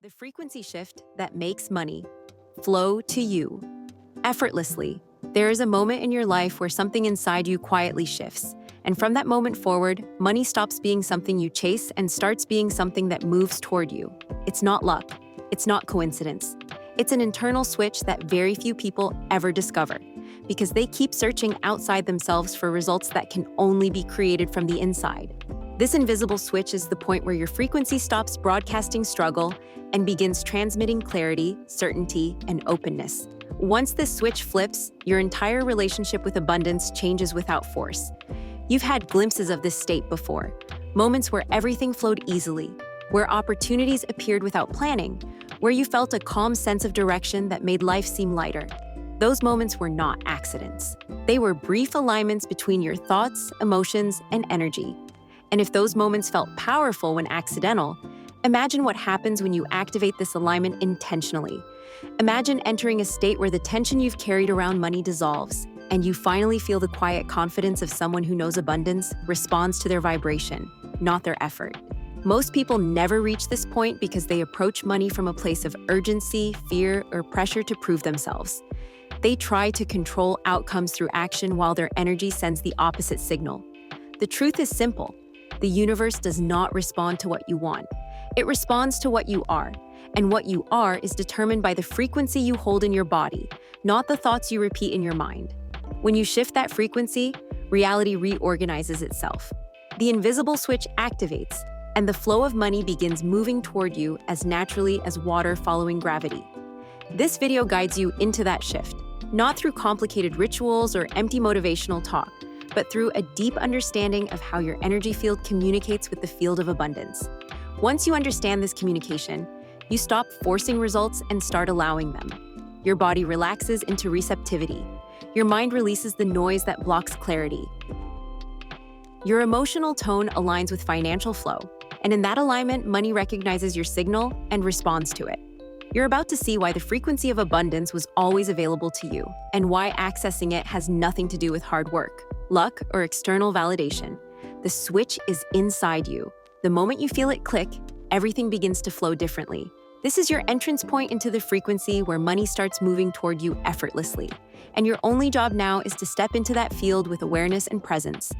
The frequency shift that makes money flow to you effortlessly. There is a moment in your life where something inside you quietly shifts. And from that moment forward, money stops being something you chase and starts being something that moves toward you. It's not luck. It's not coincidence. It's an internal switch that very few people ever discover because they keep searching outside themselves for results that can only be created from the inside. This invisible switch is the point where your frequency stops broadcasting struggle and begins transmitting clarity, certainty, and openness. Once this switch flips, your entire relationship with abundance changes without force. You've had glimpses of this state before, moments where everything flowed easily, where opportunities appeared without planning, where you felt a calm sense of direction that made life seem lighter. Those moments were not accidents. They were brief alignments between your thoughts, emotions, and energy. And if those moments felt powerful when accidental, imagine what happens when you activate this alignment intentionally. Imagine entering a state where the tension you've carried around money dissolves, and you finally feel the quiet confidence of someone who knows abundance responds to their vibration, not their effort. Most people never reach this point because they approach money from a place of urgency, fear, or pressure to prove themselves. They try to control outcomes through action while their energy sends the opposite signal. The truth is simple. The universe does not respond to what you want. It responds to what you are. And what you are is determined by the frequency you hold in your body, not the thoughts you repeat in your mind. When you shift that frequency, reality reorganizes itself. The invisible switch activates, and the flow of money begins moving toward you as naturally as water following gravity. This video guides you into that shift, not through complicated rituals or empty motivational talk, but through a deep understanding of how your energy field communicates with the field of abundance. Once you understand this communication, you stop forcing results and start allowing them. Your body relaxes into receptivity. Your mind releases the noise that blocks clarity. Your emotional tone aligns with financial flow, and in that alignment, money recognizes your signal and responds to it. You're about to see why the frequency of abundance was always available to you, and why accessing it has nothing to do with hard work, luck, or external validation. The switch is inside you. The moment you feel it click, everything begins to flow differently. This is your entrance point into the frequency where money starts moving toward you effortlessly. And your only job now is to step into that field with awareness and presence.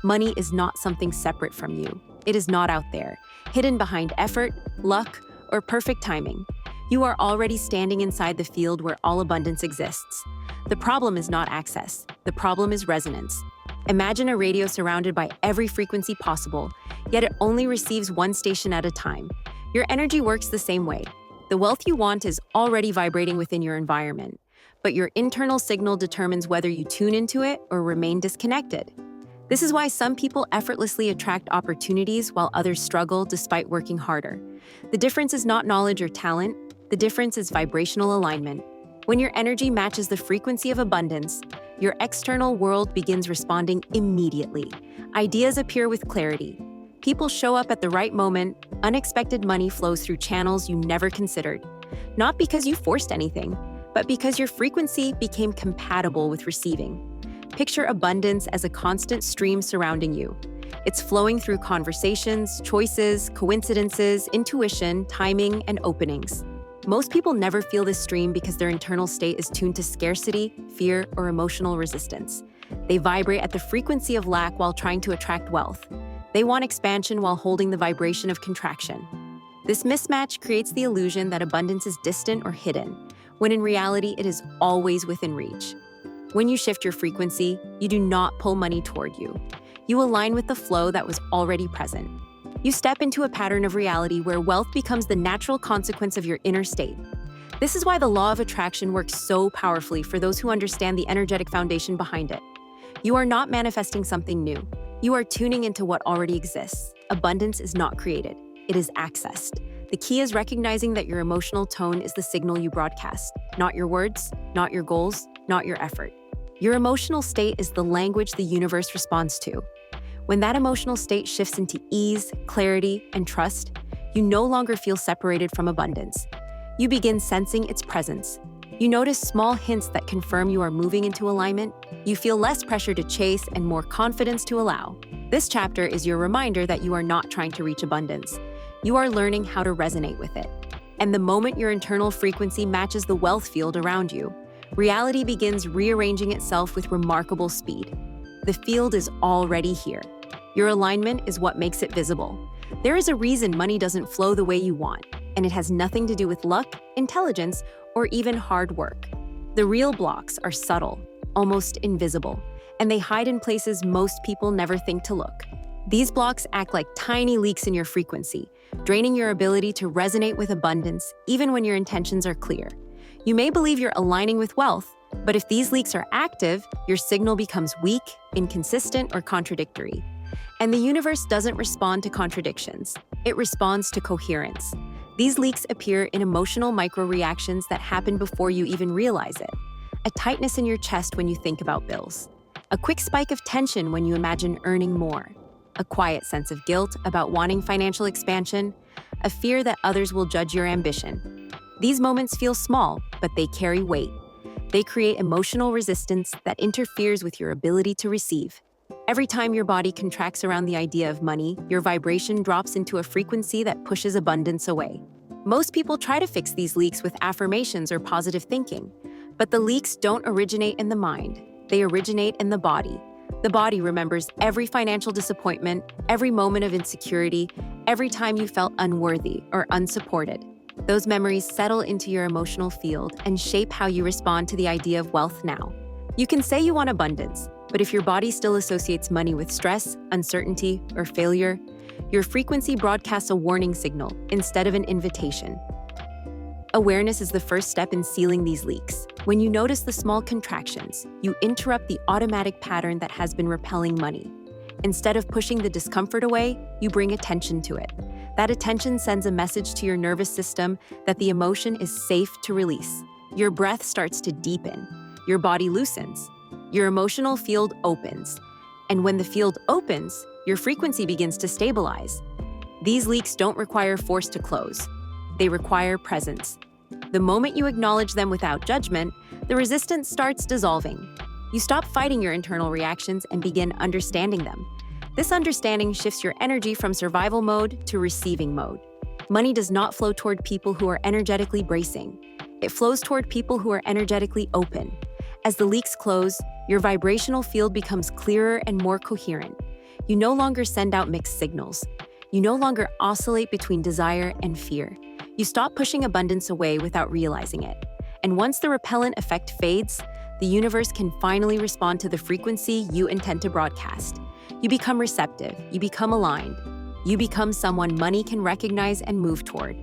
Money is not something separate from you. It is not out there, hidden behind effort, luck, or perfect timing. You are already standing inside the field where all abundance exists. The problem is not access. The problem is resonance. Imagine a radio surrounded by every frequency possible, yet it only receives one station at a time. Your energy works the same way. The wealth you want is already vibrating within your environment, but your internal signal determines whether you tune into it or remain disconnected. This is why some people effortlessly attract opportunities while others struggle despite working harder. The difference is not knowledge or talent. The difference is vibrational alignment. When your energy matches the frequency of abundance, your external world begins responding immediately. Ideas appear with clarity. People show up at the right moment. Unexpected money flows through channels you never considered. Not because you forced anything, but because your frequency became compatible with receiving. Picture abundance as a constant stream surrounding you. It's flowing through conversations, choices, coincidences, intuition, timing, and openings. Most people never feel this stream because their internal state is tuned to scarcity, fear, or emotional resistance. They vibrate at the frequency of lack while trying to attract wealth. They want expansion while holding the vibration of contraction. This mismatch creates the illusion that abundance is distant or hidden, when in reality it is always within reach. When you shift your frequency, you do not pull money toward you. You align with the flow that was already present. You step into a pattern of reality where wealth becomes the natural consequence of your inner state. This is why the law of attraction works so powerfully for those who understand the energetic foundation behind it. You are not manifesting something new. You are tuning into what already exists. Abundance is not created. It is accessed. The key is recognizing that your emotional tone is the signal you broadcast, not your words, not your goals, not your effort. Your emotional state is the language the universe responds to. When that emotional state shifts into ease, clarity, and trust, you no longer feel separated from abundance. You begin sensing its presence. You notice small hints that confirm you are moving into alignment. You feel less pressure to chase and more confidence to allow. This chapter is your reminder that you are not trying to reach abundance. You are learning how to resonate with it. And the moment your internal frequency matches the wealth field around you, reality begins rearranging itself with remarkable speed. The field is already here. Your alignment is what makes it visible. There is a reason money doesn't flow the way you want, and it has nothing to do with luck, intelligence, or even hard work. The real blocks are subtle, almost invisible, and they hide in places most people never think to look. These blocks act like tiny leaks in your frequency, draining your ability to resonate with abundance even when your intentions are clear. You may believe you're aligning with wealth, but if these leaks are active, your signal becomes weak, inconsistent, or contradictory. And the universe doesn't respond to contradictions. It responds to coherence. These leaks appear in emotional micro-reactions that happen before you even realize it. A tightness in your chest when you think about bills. A quick spike of tension when you imagine earning more. A quiet sense of guilt about wanting financial expansion. A fear that others will judge your ambition. These moments feel small, but they carry weight. They create emotional resistance that interferes with your ability to receive. Every time your body contracts around the idea of money, your vibration drops into a frequency that pushes abundance away. Most people try to fix these leaks with affirmations or positive thinking, but the leaks don't originate in the mind. They originate in the body. The body remembers every financial disappointment, every moment of insecurity, every time you felt unworthy or unsupported. Those memories settle into your emotional field and shape how you respond to the idea of wealth now. You can say you want abundance, but if your body still associates money with stress, uncertainty, or failure, your frequency broadcasts a warning signal instead of an invitation. Awareness is the first step in sealing these leaks. When you notice the small contractions, you interrupt the automatic pattern that has been repelling money. Instead of pushing the discomfort away, you bring attention to it. That attention sends a message to your nervous system that the emotion is safe to release. Your breath starts to deepen. Your body loosens. Your emotional field opens. And when the field opens, your frequency begins to stabilize. These leaks don't require force to close. They require presence. The moment you acknowledge them without judgment, the resistance starts dissolving. You stop fighting your internal reactions and begin understanding them. This understanding shifts your energy from survival mode to receiving mode. Money does not flow toward people who are energetically bracing. It flows toward people who are energetically open. As the leaks close, your vibrational field becomes clearer and more coherent. You no longer send out mixed signals. You no longer oscillate between desire and fear. You stop pushing abundance away without realizing it. And once the repellent effect fades, the universe can finally respond to the frequency you intend to broadcast. You become receptive, you become aligned, you become someone money can recognize and move toward.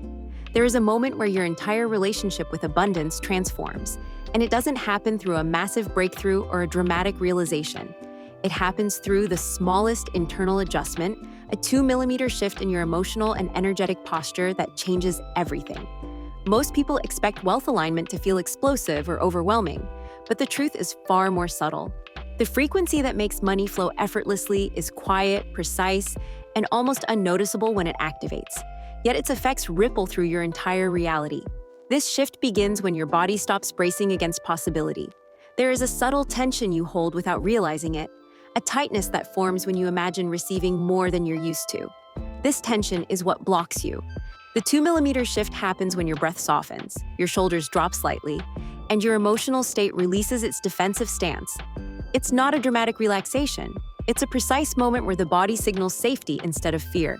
There is a moment where your entire relationship with abundance transforms, and it doesn't happen through a massive breakthrough or a dramatic realization. It happens through the smallest internal adjustment, a 2-millimeter shift in your emotional and energetic posture that changes everything. Most people expect wealth alignment to feel explosive or overwhelming, but the truth is far more subtle. The frequency that makes money flow effortlessly is quiet, precise, and almost unnoticeable when it activates. Yet its effects ripple through your entire reality. This shift begins when your body stops bracing against possibility. There is a subtle tension you hold without realizing it, a tightness that forms when you imagine receiving more than you're used to. This tension is what blocks you. The 2-millimeter shift happens when your breath softens, your shoulders drop slightly, and your emotional state releases its defensive stance. It's not a dramatic relaxation. It's a precise moment where the body signals safety instead of fear.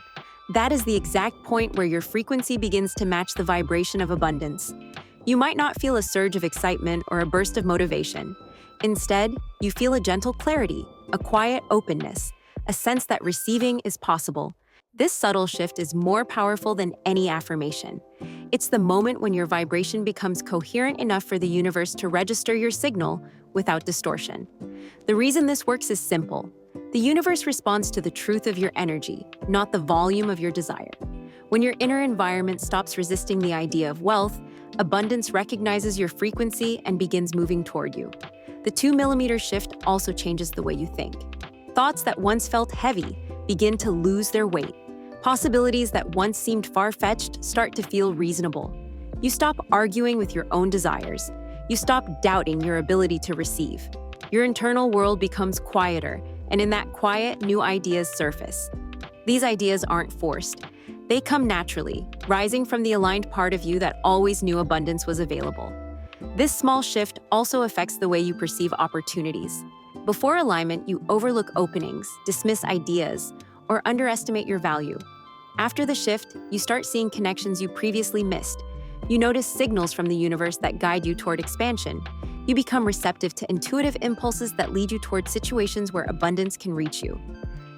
That is the exact point where your frequency begins to match the vibration of abundance. You might not feel a surge of excitement or a burst of motivation. Instead, you feel a gentle clarity, a quiet openness, a sense that receiving is possible. This subtle shift is more powerful than any affirmation. It's the moment when your vibration becomes coherent enough for the universe to register your signal without distortion. The reason this works is simple. The universe responds to the truth of your energy, not the volume of your desire. When your inner environment stops resisting the idea of wealth, abundance recognizes your frequency and begins moving toward you. The 2-millimeter shift also changes the way you think. Thoughts that once felt heavy begin to lose their weight. Possibilities that once seemed far-fetched start to feel reasonable. You stop arguing with your own desires. You stop doubting your ability to receive. Your internal world becomes quieter, and in that quiet, new ideas surface. These ideas aren't forced. They come naturally, rising from the aligned part of you that always knew abundance was available. This small shift also affects the way you perceive opportunities. Before alignment, you overlook openings, dismiss ideas, or underestimate your value. After the shift, you start seeing connections you previously missed. You notice signals from the universe that guide you toward expansion. You become receptive to intuitive impulses that lead you toward situations where abundance can reach you.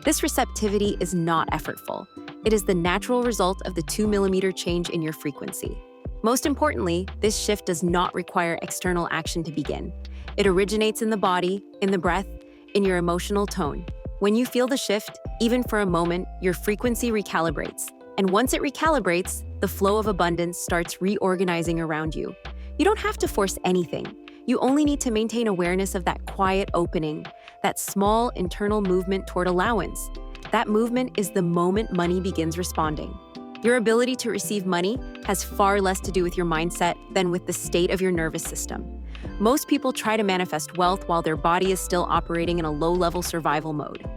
This receptivity is not effortful. It is the natural result of the 2 mm change in your frequency. Most importantly, this shift does not require external action to begin. It originates in the body, in the breath, in your emotional tone. When you feel the shift, even for a moment, your frequency recalibrates. And once it recalibrates, the flow of abundance starts reorganizing around you. You don't have to force anything. You only need to maintain awareness of that quiet opening, that small internal movement toward allowance. That movement is the moment money begins responding. Your ability to receive money has far less to do with your mindset than with the state of your nervous system. Most people try to manifest wealth while their body is still operating in a low-level survival mode.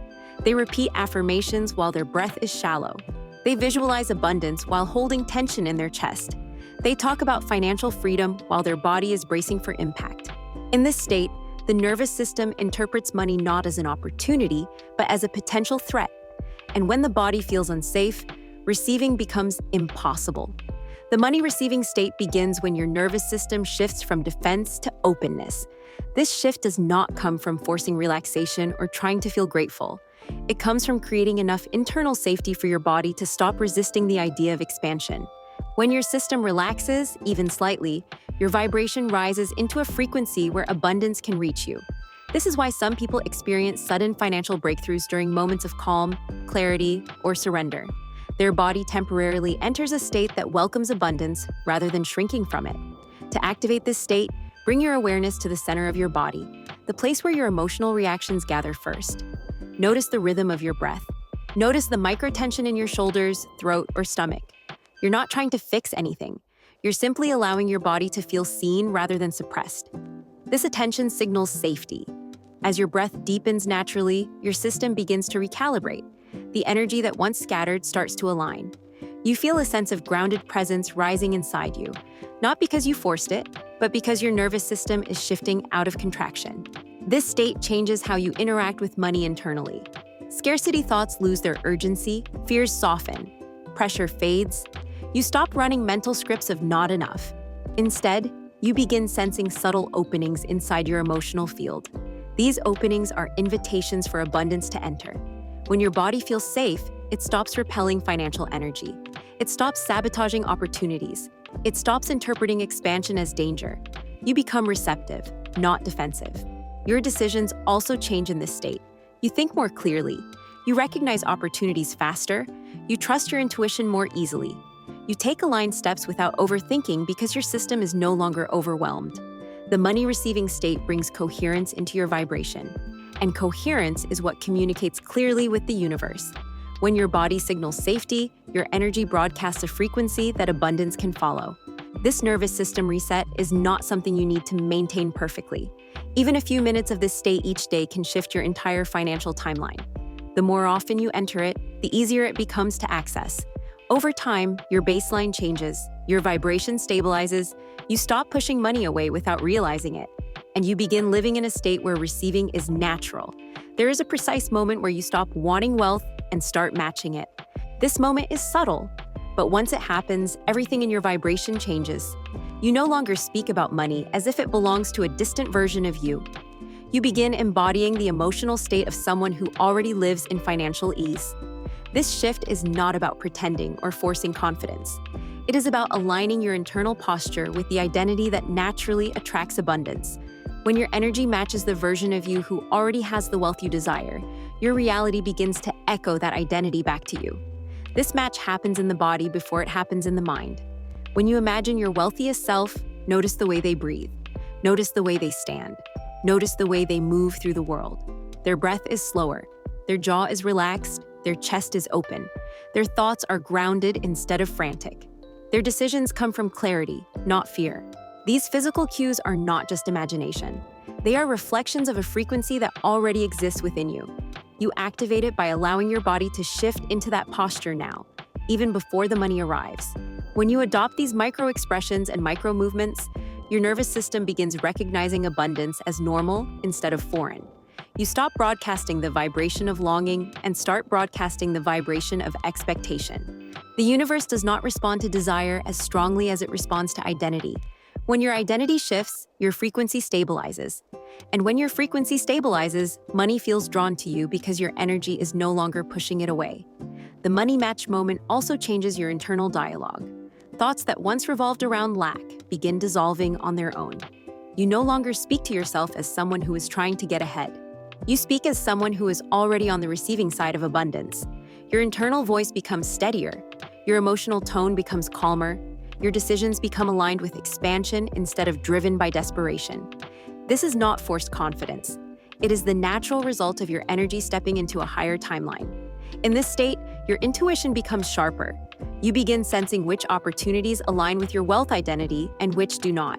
They repeat affirmations while their breath is shallow. They visualize abundance while holding tension in their chest. They talk about financial freedom while their body is bracing for impact. In this state, the nervous system interprets money not as an opportunity, but as a potential threat. And when the body feels unsafe, receiving becomes impossible. The money-receiving state begins when your nervous system shifts from defense to openness. This shift does not come from forcing relaxation or trying to feel grateful. It comes from creating enough internal safety for your body to stop resisting the idea of expansion. When your system relaxes, even slightly, your vibration rises into a frequency where abundance can reach you. This is why some people experience sudden financial breakthroughs during moments of calm, clarity, or surrender. Their body temporarily enters a state that welcomes abundance rather than shrinking from it. To activate this state, bring your awareness to the center of your body, the place where your emotional reactions gather first. Notice the rhythm of your breath. Notice the microtension in your shoulders, throat, or stomach. You're not trying to fix anything. You're simply allowing your body to feel seen rather than suppressed. This attention signals safety. As your breath deepens naturally, your system begins to recalibrate. The energy that once scattered starts to align. You feel a sense of grounded presence rising inside you, not because you forced it, but because your nervous system is shifting out of contraction. This state changes how you interact with money internally. Scarcity thoughts lose their urgency, fears soften, pressure fades. You stop running mental scripts of not enough. Instead, you begin sensing subtle openings inside your emotional field. These openings are invitations for abundance to enter. When your body feels safe, it stops repelling financial energy. It stops sabotaging opportunities. It stops interpreting expansion as danger. You become receptive, not defensive. Your decisions also change in this state. You think more clearly. You recognize opportunities faster. You trust your intuition more easily. You take aligned steps without overthinking because your system is no longer overwhelmed. The money-receiving state brings coherence into your vibration. And coherence is what communicates clearly with the universe. When your body signals safety, your energy broadcasts a frequency that abundance can follow. This nervous system reset is not something you need to maintain perfectly. Even a few minutes of this state each day can shift your entire financial timeline. The more often you enter it, the easier it becomes to access. Over time, your baseline changes, your vibration stabilizes, you stop pushing money away without realizing it, and you begin living in a state where receiving is natural. There is a precise moment where you stop wanting wealth and start matching it. This moment is subtle, but once it happens, everything in your vibration changes. You no longer speak about money as if it belongs to a distant version of you. You begin embodying the emotional state of someone who already lives in financial ease. This shift is not about pretending or forcing confidence. It is about aligning your internal posture with the identity that naturally attracts abundance. When your energy matches the version of you who already has the wealth you desire, your reality begins to echo that identity back to you. This match happens in the body before it happens in the mind. When you imagine your wealthiest self, notice the way they breathe. Notice the way they stand. Notice the way they move through the world. Their breath is slower. Their jaw is relaxed. Their chest is open. Their thoughts are grounded instead of frantic. Their decisions come from clarity, not fear. These physical cues are not just imagination. They are reflections of a frequency that already exists within you. You activate it by allowing your body to shift into that posture now. even before the money arrives. When you adopt these micro expressions and micro movements, your nervous system begins recognizing abundance as normal instead of foreign. You stop broadcasting the vibration of longing and start broadcasting the vibration of expectation. The universe does not respond to desire as strongly as it responds to identity. When your identity shifts, your frequency stabilizes. And when your frequency stabilizes, money feels drawn to you because your energy is no longer pushing it away. The money match moment also changes your internal dialogue. Thoughts that once revolved around lack begin dissolving on their own. You no longer speak to yourself as someone who is trying to get ahead. You speak as someone who is already on the receiving side of abundance. Your internal voice becomes steadier. Your emotional tone becomes calmer. Your decisions become aligned with expansion instead of driven by desperation. This is not forced confidence. It is the natural result of your energy stepping into a higher timeline. In this state, your intuition becomes sharper. You begin sensing which opportunities align with your wealth identity and which do not.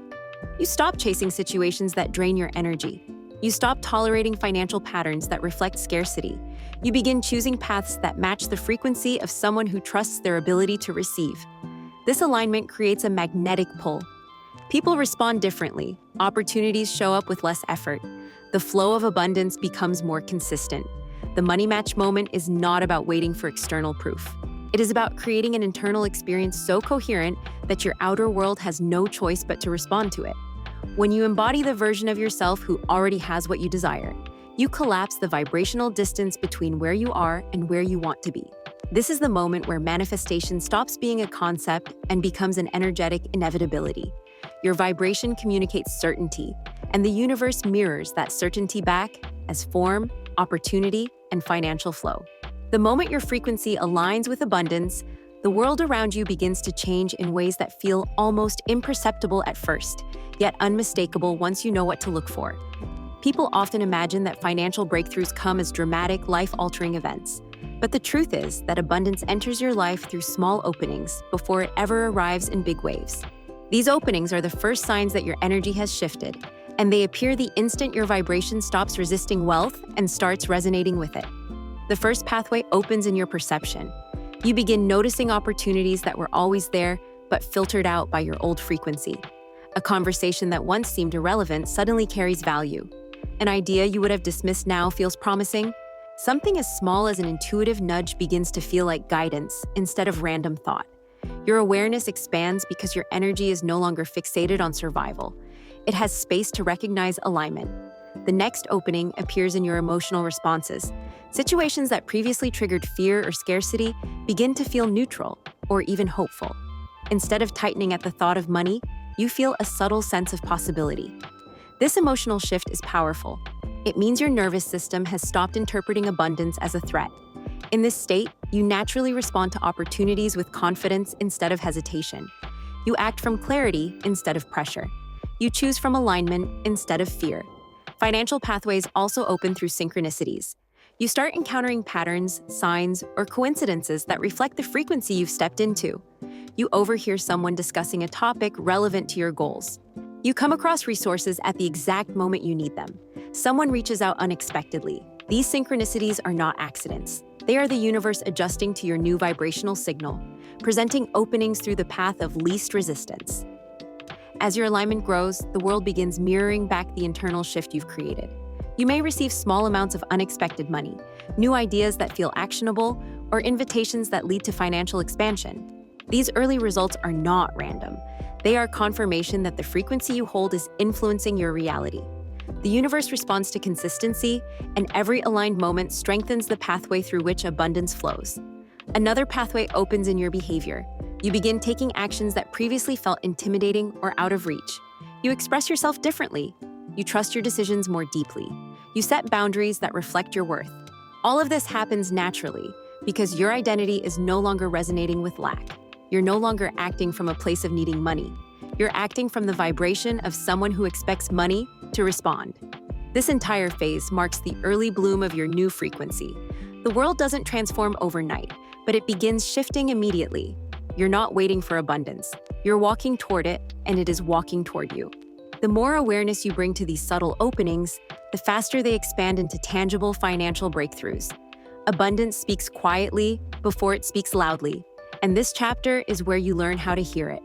You stop chasing situations that drain your energy. You stop tolerating financial patterns that reflect scarcity. You begin choosing paths that match the frequency of someone who trusts their ability to receive. This alignment creates a magnetic pull. People respond differently. Opportunities show up with less effort. The flow of abundance becomes more consistent. The money match moment is not about waiting for external proof. It is about creating an internal experience so coherent that your outer world has no choice but to respond to it. When you embody the version of yourself who already has what you desire, you collapse the vibrational distance between where you are and where you want to be. This is the moment where manifestation stops being a concept and becomes an energetic inevitability. Your vibration communicates certainty, and the universe mirrors that certainty back as form, opportunity, and financial flow. The moment your frequency aligns with abundance, the world around you begins to change in ways that feel almost imperceptible at first, yet unmistakable once you know what to look for. People often imagine that financial breakthroughs come as dramatic, life-altering events. But the truth is that abundance enters your life through small openings before it ever arrives in big waves. These openings are the first signs that your energy has shifted, and they appear the instant your vibration stops resisting wealth and starts resonating with it. The first pathway opens in your perception. You begin noticing opportunities that were always there, but filtered out by your old frequency. A conversation that once seemed irrelevant suddenly carries value. An idea you would have dismissed now feels promising. Something as small as an intuitive nudge begins to feel like guidance instead of random thought. Your awareness expands because your energy is no longer fixated on survival. It has space to recognize alignment. The next opening appears in your emotional responses. Situations that previously triggered fear or scarcity begin to feel neutral or even hopeful. Instead of tightening at the thought of money, you feel a subtle sense of possibility. This emotional shift is powerful. It means your nervous system has stopped interpreting abundance as a threat. In this state, you naturally respond to opportunities with confidence instead of hesitation. You act from clarity instead of pressure. You choose from alignment instead of fear. Financial pathways also open through synchronicities. You start encountering patterns, signs, or coincidences that reflect the frequency you've stepped into. You overhear someone discussing a topic relevant to your goals. You come across resources at the exact moment you need them. Someone reaches out unexpectedly. These synchronicities are not accidents. They are the universe adjusting to your new vibrational signal, presenting openings through the path of least resistance. As your alignment grows, the world begins mirroring back the internal shift you've created. You may receive small amounts of unexpected money, new ideas that feel actionable, or invitations that lead to financial expansion. These early results are not random. They are confirmation that the frequency you hold is influencing your reality. The universe responds to consistency, and every aligned moment strengthens the pathway through which abundance flows. Another pathway opens in your behavior. You begin taking actions that previously felt intimidating or out of reach. You express yourself differently. You trust your decisions more deeply. You set boundaries that reflect your worth. All of this happens naturally because your identity is no longer resonating with lack. You're no longer acting from a place of needing money. You're acting from the vibration of someone who expects money to respond. This entire phase marks the early bloom of your new frequency. The world doesn't transform overnight, but it begins shifting immediately. You're not waiting for abundance. You're walking toward it, and it is walking toward you. The more awareness you bring to these subtle openings, the faster they expand into tangible financial breakthroughs. Abundance speaks quietly before it speaks loudly, And this chapter is where you learn how to hear it.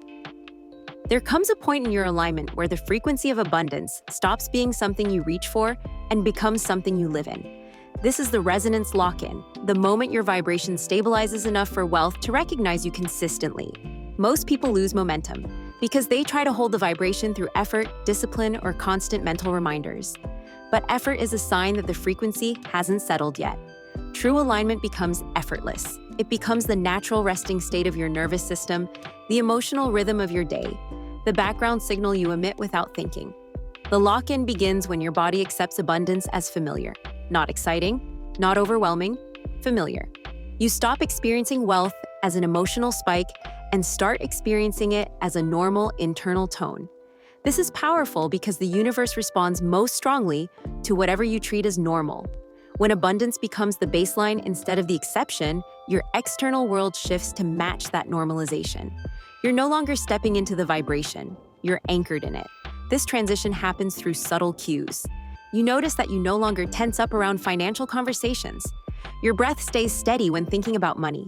There comes a point in your alignment where the frequency of abundance stops being something you reach for and becomes something you live in. This is the resonance lock-in, the moment your vibration stabilizes enough for wealth to recognize you consistently. Most people lose momentum because they try to hold the vibration through effort, discipline, or constant mental reminders. But effort is a sign that the frequency hasn't settled yet. True alignment becomes effortless. It becomes the natural resting state of your nervous system, the emotional rhythm of your day, the background signal you emit without thinking. The lock-in begins when your body accepts abundance as familiar. Not exciting, not overwhelming, familiar. You stop experiencing wealth as an emotional spike and start experiencing it as a normal internal tone. This is powerful because the universe responds most strongly to whatever you treat as normal. When abundance becomes the baseline instead of the exception, your external world shifts to match that normalization. You're no longer stepping into the vibration, you're anchored in it. This transition happens through subtle cues. You notice that you no longer tense up around financial conversations. Your breath stays steady when thinking about money.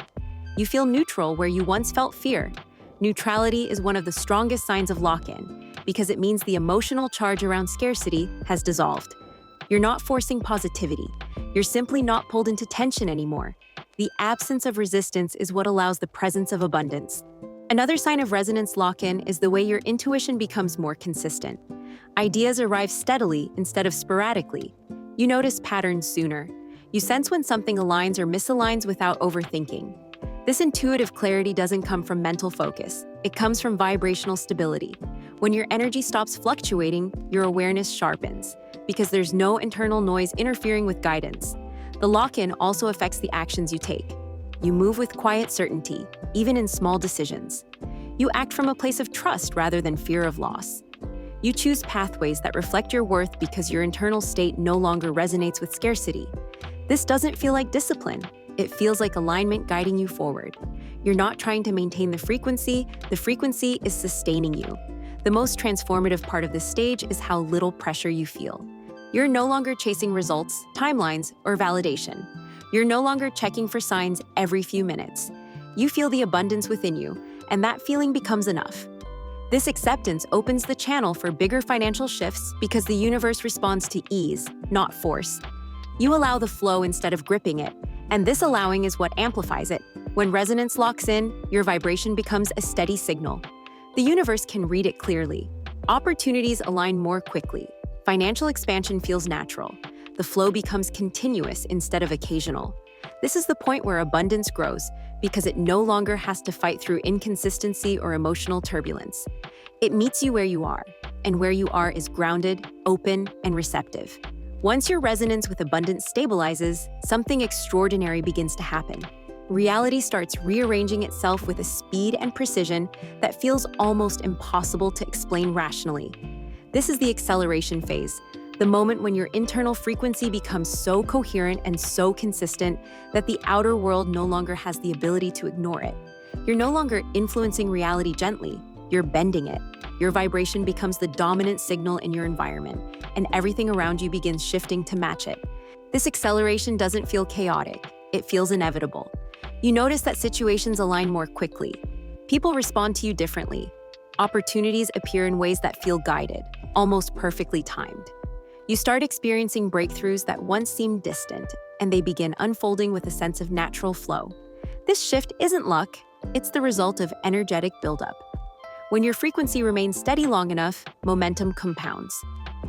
You feel neutral where you once felt fear. Neutrality is one of the strongest signs of lock-in because it means the emotional charge around scarcity has dissolved. You're not forcing positivity. You're simply not pulled into tension anymore. The absence of resistance is what allows the presence of abundance. Another sign of resonance lock-in is the way your intuition becomes more consistent. Ideas arrive steadily instead of sporadically. You notice patterns sooner. You sense when something aligns or misaligns without overthinking. This intuitive clarity doesn't come from mental focus. It comes from vibrational stability. When your energy stops fluctuating, your awareness sharpens, because there's no internal noise interfering with guidance. The lock-in also affects the actions you take. You move with quiet certainty, even in small decisions. You act from a place of trust rather than fear of loss. You choose pathways that reflect your worth because your internal state no longer resonates with scarcity. This doesn't feel like discipline. It feels like alignment guiding you forward. You're not trying to maintain the frequency is sustaining you. The most transformative part of this stage is how little pressure you feel. You're no longer chasing results, timelines, or validation. You're no longer checking for signs every few minutes. You feel the abundance within you, and that feeling becomes enough. This acceptance opens the channel for bigger financial shifts because the universe responds to ease, not force. You allow the flow instead of gripping it, and this allowing is what amplifies it. When resonance locks in, your vibration becomes a steady signal. The universe can read it clearly. Opportunities align more quickly. Financial expansion feels natural. The flow becomes continuous instead of occasional. This is the point where abundance grows because it no longer has to fight through inconsistency or emotional turbulence. It meets you where you are, and where you are is grounded, open, and receptive. Once your resonance with abundance stabilizes, something extraordinary begins to happen. Reality starts rearranging itself with a speed and precision that feels almost impossible to explain rationally. This is the acceleration phase, the moment when your internal frequency becomes so coherent and so consistent that the outer world no longer has the ability to ignore it. You're no longer influencing reality gently, you're bending it. Your vibration becomes the dominant signal in your environment, and everything around you begins shifting to match it. This acceleration doesn't feel chaotic, it feels inevitable. You notice that situations align more quickly. People respond to you differently. Opportunities appear in ways that feel guided, almost perfectly timed. You start experiencing breakthroughs that once seemed distant, and they begin unfolding with a sense of natural flow. This shift isn't luck, it's the result of energetic buildup. When your frequency remains steady long enough, momentum compounds.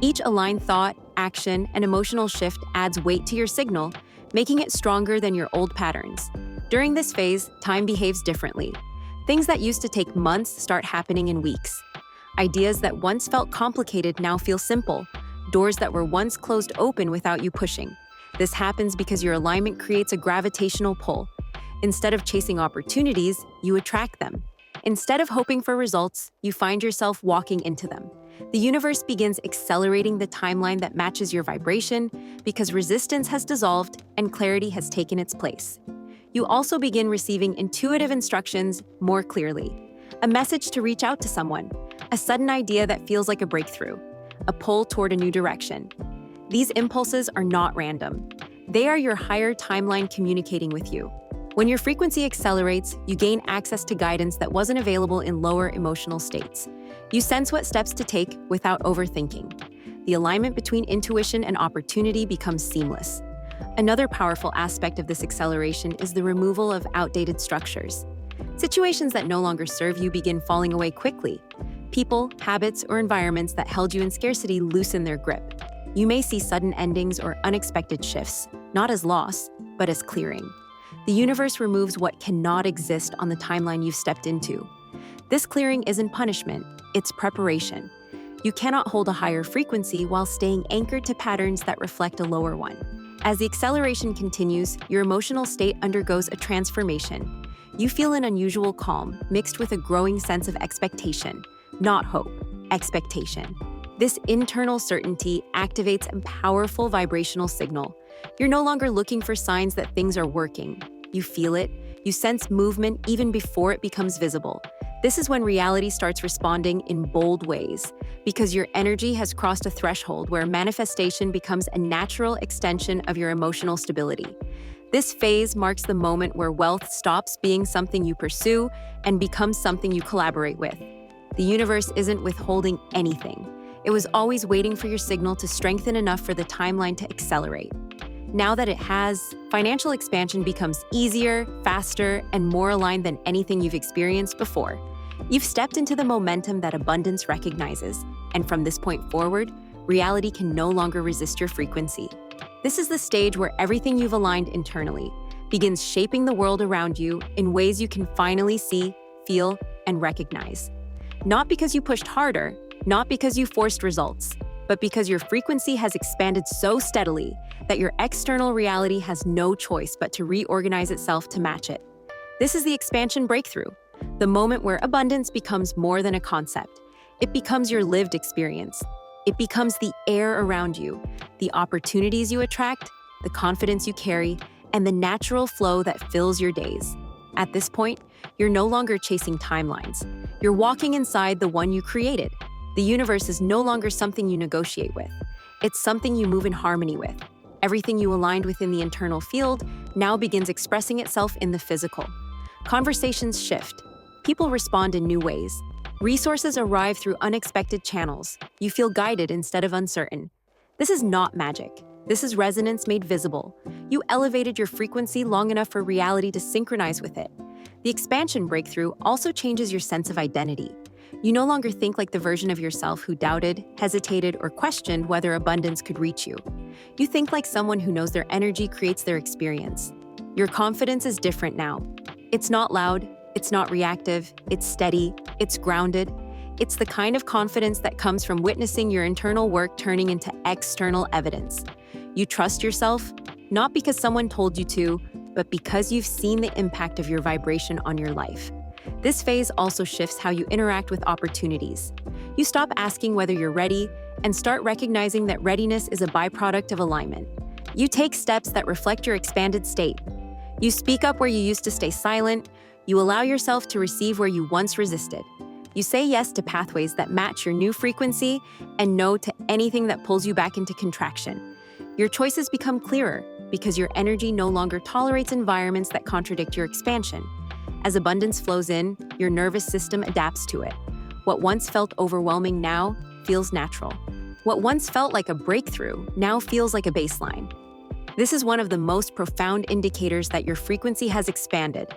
Each aligned thought, action, and emotional shift adds weight to your signal, making it stronger than your old patterns. During this phase, time behaves differently. Things that used to take months start happening in weeks. Ideas that once felt complicated now feel simple. Doors that were once closed open without you pushing. This happens because your alignment creates a gravitational pull. Instead of chasing opportunities, you attract them. Instead of hoping for results, you find yourself walking into them. The universe begins accelerating the timeline that matches your vibration because resistance has dissolved and clarity has taken its place. You also begin receiving intuitive instructions more clearly. A message to reach out to someone, a sudden idea that feels like a breakthrough, a pull toward a new direction. These impulses are not random. They are your higher timeline communicating with you. When your frequency accelerates, you gain access to guidance that wasn't available in lower emotional states. You sense what steps to take without overthinking. The alignment between intuition and opportunity becomes seamless. Another powerful aspect of this acceleration is the removal of outdated structures. Situations that no longer serve you begin falling away quickly. People, habits, or environments that held you in scarcity loosen their grip. You may see sudden endings or unexpected shifts, not as loss, but as clearing. The universe removes what cannot exist on the timeline you've stepped into. This clearing isn't punishment, it's preparation. You cannot hold a higher frequency while staying anchored to patterns that reflect a lower one. As the acceleration continues, your emotional state undergoes a transformation. You feel an unusual calm, mixed with a growing sense of expectation. Not hope, expectation. This internal certainty activates a powerful vibrational signal. You're no longer looking for signs that things are working. You feel it, you sense movement even before it becomes visible. This is when reality starts responding in bold ways, because your energy has crossed a threshold where manifestation becomes a natural extension of your emotional stability. This phase marks the moment where wealth stops being something you pursue and becomes something you collaborate with. The universe isn't withholding anything. It was always waiting for your signal to strengthen enough for the timeline to accelerate. Now that it has, financial expansion becomes easier, faster, and more aligned than anything you've experienced before. You've stepped into the momentum that abundance recognizes, and from this point forward, reality can no longer resist your frequency. This is the stage where everything you've aligned internally begins shaping the world around you in ways you can finally see, feel, and recognize. Not because you pushed harder, not because you forced results, but because your frequency has expanded so steadily that your external reality has no choice but to reorganize itself to match it. This is the expansion breakthrough, the moment where abundance becomes more than a concept. It becomes your lived experience. It becomes the air around you, the opportunities you attract, the confidence you carry, and the natural flow that fills your days. At this point, you're no longer chasing timelines. You're walking inside the one you created. The universe is no longer something you negotiate with. It's something you move in harmony with. Everything you aligned within the internal field now begins expressing itself in the physical. Conversations shift. People respond in new ways. Resources arrive through unexpected channels. You feel guided instead of uncertain. This is not magic. This is resonance made visible. You elevated your frequency long enough for reality to synchronize with it. The expansion breakthrough also changes your sense of identity. You no longer think like the version of yourself who doubted, hesitated, or questioned whether abundance could reach you. You think like someone who knows their energy creates their experience. Your confidence is different now. It's not loud, it's not reactive, it's steady, it's grounded. It's the kind of confidence that comes from witnessing your internal work turning into external evidence. You trust yourself, not because someone told you to, but because you've seen the impact of your vibration on your life. This phase also shifts how you interact with opportunities. You stop asking whether you're ready and start recognizing that readiness is a byproduct of alignment. You take steps that reflect your expanded state. You speak up where you used to stay silent. You allow yourself to receive where you once resisted. You say yes to pathways that match your new frequency and no to anything that pulls you back into contraction. Your choices become clearer because your energy no longer tolerates environments that contradict your expansion. As abundance flows in, your nervous system adapts to it. What once felt overwhelming now feels natural. What once felt like a breakthrough now feels like a baseline. This is one of the most profound indicators that your frequency has expanded.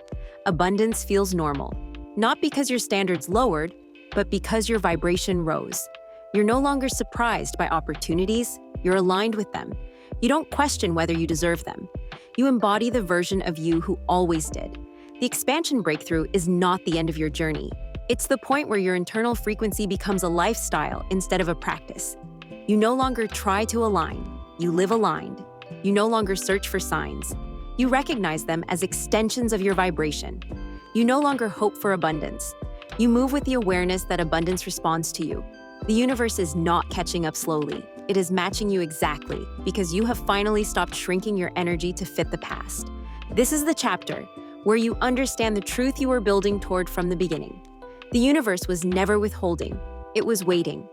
Abundance feels normal, not because your standards lowered, but because your vibration rose. You're no longer surprised by opportunities, you're aligned with them. You don't question whether you deserve them. You embody the version of you who always did. The expansion breakthrough is not the end of your journey. It's the point where your internal frequency becomes a lifestyle instead of a practice. You no longer try to align, you live aligned. You no longer search for signs. You recognize them as extensions of your vibration. You no longer hope for abundance. You move with the awareness that abundance responds to you. The universe is not catching up slowly. It is matching you exactly because you have finally stopped shrinking your energy to fit the past. This is the chapter where you understand the truth you were building toward from the beginning. The universe was never withholding. It was waiting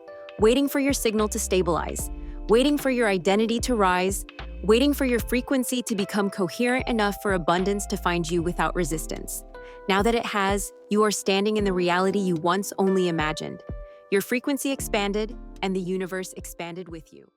for your signal to stabilize, waiting for your identity to rise, waiting for your frequency to become coherent enough for abundance to find you without resistance. Now that it has, you are standing in the reality you once only imagined. Your frequency expanded, and the universe expanded with you.